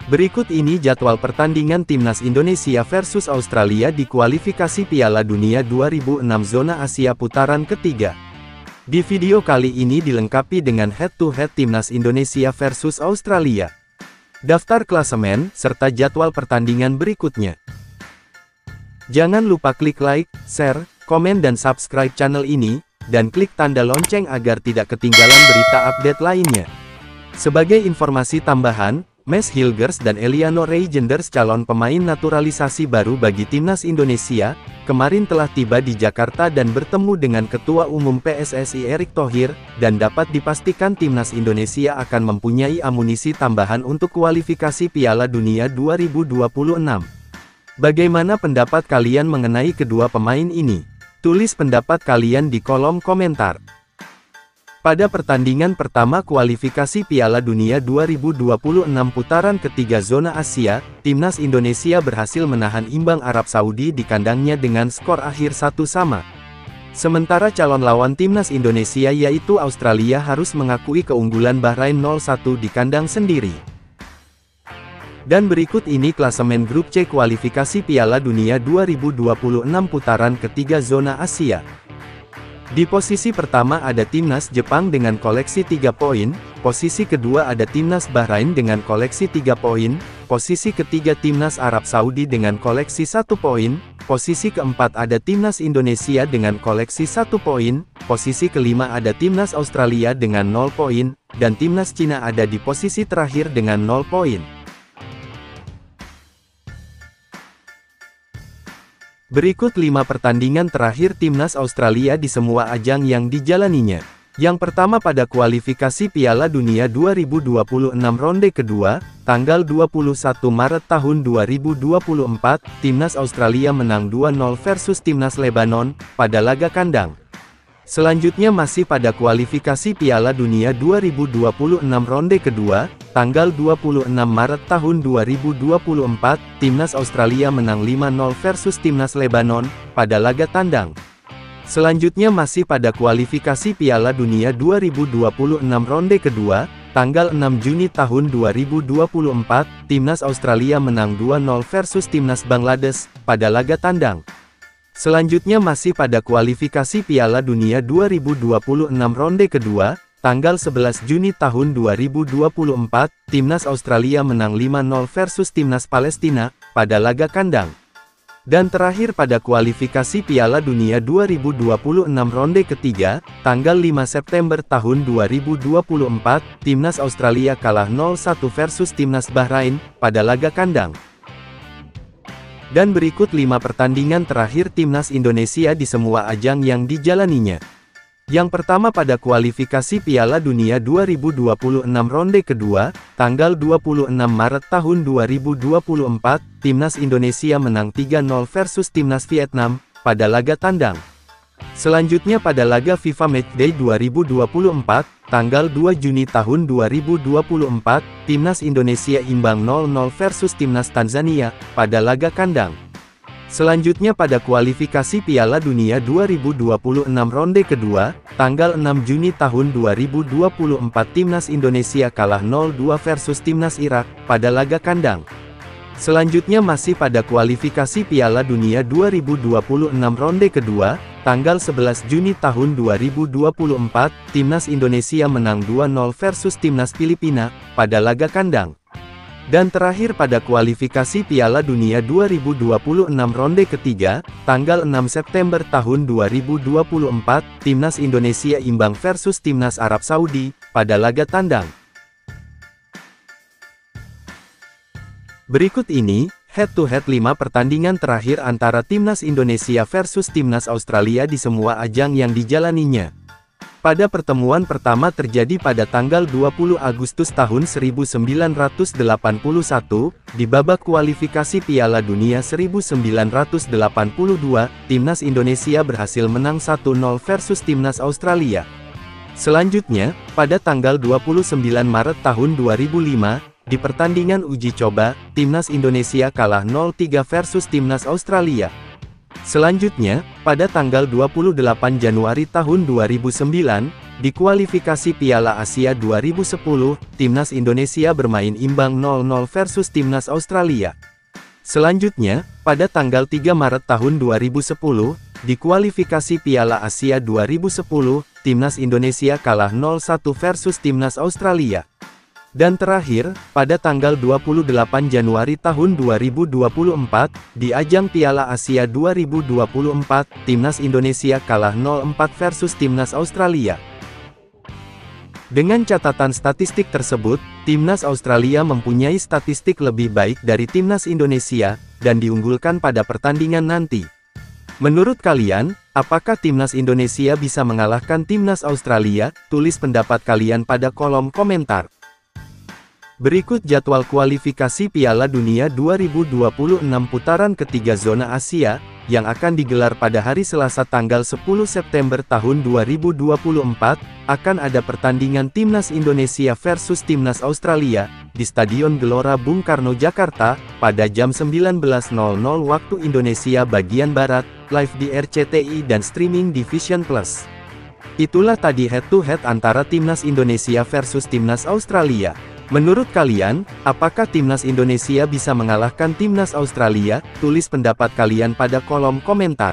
Berikut ini jadwal pertandingan Timnas Indonesia versus Australia di kualifikasi Piala Dunia 2006 Zona Asia putaran ketiga. Di video kali ini dilengkapi dengan head-to-head Timnas Indonesia versus Australia, daftar klasemen, serta jadwal pertandingan berikutnya. Jangan lupa klik like, share, komen dan subscribe channel ini, dan klik tanda lonceng agar tidak ketinggalan berita update lainnya. Sebagai informasi tambahan, Mads Hilgers dan Eliano Reijenders, calon pemain naturalisasi baru bagi Timnas Indonesia, kemarin telah tiba di Jakarta dan bertemu dengan Ketua Umum PSSI Erick Thohir, dan dapat dipastikan Timnas Indonesia akan mempunyai amunisi tambahan untuk kualifikasi Piala Dunia 2026. Bagaimana pendapat kalian mengenai kedua pemain ini? Tulis pendapat kalian di kolom komentar. Pada pertandingan pertama kualifikasi Piala Dunia 2026 putaran ketiga Zona Asia, Timnas Indonesia berhasil menahan imbang Arab Saudi di kandangnya dengan skor akhir 1-1. Sementara calon lawan Timnas Indonesia yaitu Australia harus mengakui keunggulan Bahrain 0-1 di kandang sendiri. Dan berikut ini klasemen grup C kualifikasi Piala Dunia 2026 putaran ketiga Zona Asia. Di posisi pertama ada Timnas Jepang dengan koleksi 3 poin, posisi kedua ada Timnas Bahrain dengan koleksi 3 poin, posisi ketiga Timnas Arab Saudi dengan koleksi 1 poin, posisi keempat ada Timnas Indonesia dengan koleksi 1 poin, posisi kelima ada Timnas Australia dengan 0 poin, dan Timnas Cina ada di posisi terakhir dengan 0 poin. Berikut 5 pertandingan terakhir Timnas Australia di semua ajang yang dijalaninya. Yang pertama pada kualifikasi Piala Dunia 2026 ronde kedua, tanggal 21 Maret tahun 2024, Timnas Australia menang 2-0 versus Timnas Lebanon, pada laga kandang. Selanjutnya masih pada kualifikasi Piala Dunia 2026 ronde kedua, tanggal 26 Maret tahun 2024, Timnas Australia menang 5-0 versus Timnas Lebanon, pada laga tandang. Selanjutnya masih pada kualifikasi Piala Dunia 2026 ronde kedua, tanggal 6 Juni tahun 2024, Timnas Australia menang 2-0 versus Timnas Bangladesh, pada laga tandang. Selanjutnya masih pada kualifikasi Piala Dunia 2026 ronde kedua, tanggal 11 Juni tahun 2024, Timnas Australia menang 5-0 versus Timnas Palestina, pada laga kandang. Dan terakhir pada kualifikasi Piala Dunia 2026 ronde ketiga, tanggal 5 September tahun 2024, Timnas Australia kalah 0-1 versus Timnas Bahrain, pada laga kandang. Dan berikut 5 pertandingan terakhir Timnas Indonesia di semua ajang yang dijalaninya. Yang pertama pada kualifikasi Piala Dunia 2026 ronde kedua, tanggal 26 Maret tahun 2024, Timnas Indonesia menang 3-0 versus Timnas Vietnam, pada laga tandang. Selanjutnya pada laga FIFA Matchday 2024, tanggal 2 Juni tahun 2024, Timnas Indonesia imbang 0-0 versus Timnas Tanzania, pada laga kandang. Selanjutnya pada kualifikasi Piala Dunia 2026 ronde kedua, tanggal 6 Juni tahun 2024, Timnas Indonesia kalah 0-2 versus Timnas Irak, pada laga kandang. Selanjutnya masih pada kualifikasi Piala Dunia 2026 ronde kedua, tanggal 11 Juni tahun 2024, Timnas Indonesia menang 2-0 versus Timnas Filipina, pada laga kandang. Dan terakhir pada kualifikasi Piala Dunia 2026 ronde ketiga, tanggal 6 September tahun 2024, Timnas Indonesia imbang versus Timnas Arab Saudi, pada laga tandang. Berikut ini, head-to-head 5 pertandingan terakhir antara Timnas Indonesia versus Timnas Australia di semua ajang yang dijalaninya. Pada pertemuan pertama terjadi pada tanggal 20 Agustus tahun 1981, di babak kualifikasi Piala Dunia 1982, Timnas Indonesia berhasil menang 1-0 versus Timnas Australia. Selanjutnya, pada tanggal 29 Maret tahun 2005, di pertandingan uji coba, Timnas Indonesia kalah 0-3 versus Timnas Australia. Selanjutnya, pada tanggal 28 Januari tahun 2009, Di kualifikasi Piala Asia 2010, Timnas Indonesia bermain imbang 0-0 versus Timnas Australia. Selanjutnya, pada tanggal 3 Maret tahun 2010, di kualifikasi Piala Asia 2010, Timnas Indonesia kalah 0-1 versus Timnas Australia. Dan terakhir, pada tanggal 28 Januari tahun 2024, di ajang Piala Asia 2024, Timnas Indonesia kalah 0-4 versus Timnas Australia. Dengan catatan statistik tersebut, Timnas Australia mempunyai statistik lebih baik dari Timnas Indonesia, dan diunggulkan pada pertandingan nanti. Menurut kalian, apakah Timnas Indonesia bisa mengalahkan Timnas Australia? Tulis pendapat kalian pada kolom komentar. Berikut jadwal kualifikasi Piala Dunia 2026 putaran ketiga zona Asia, yang akan digelar pada hari Selasa tanggal 10 September tahun 2024, akan ada pertandingan Timnas Indonesia versus Timnas Australia, di Stadion Gelora Bung Karno Jakarta, pada jam 19.00 waktu Indonesia bagian Barat, live di RCTI dan streaming di Vision Plus. Itulah tadi head-to-head antara Timnas Indonesia versus Timnas Australia. Menurut kalian, apakah Timnas Indonesia bisa mengalahkan Timnas Australia? Tulis pendapat kalian pada kolom komentar.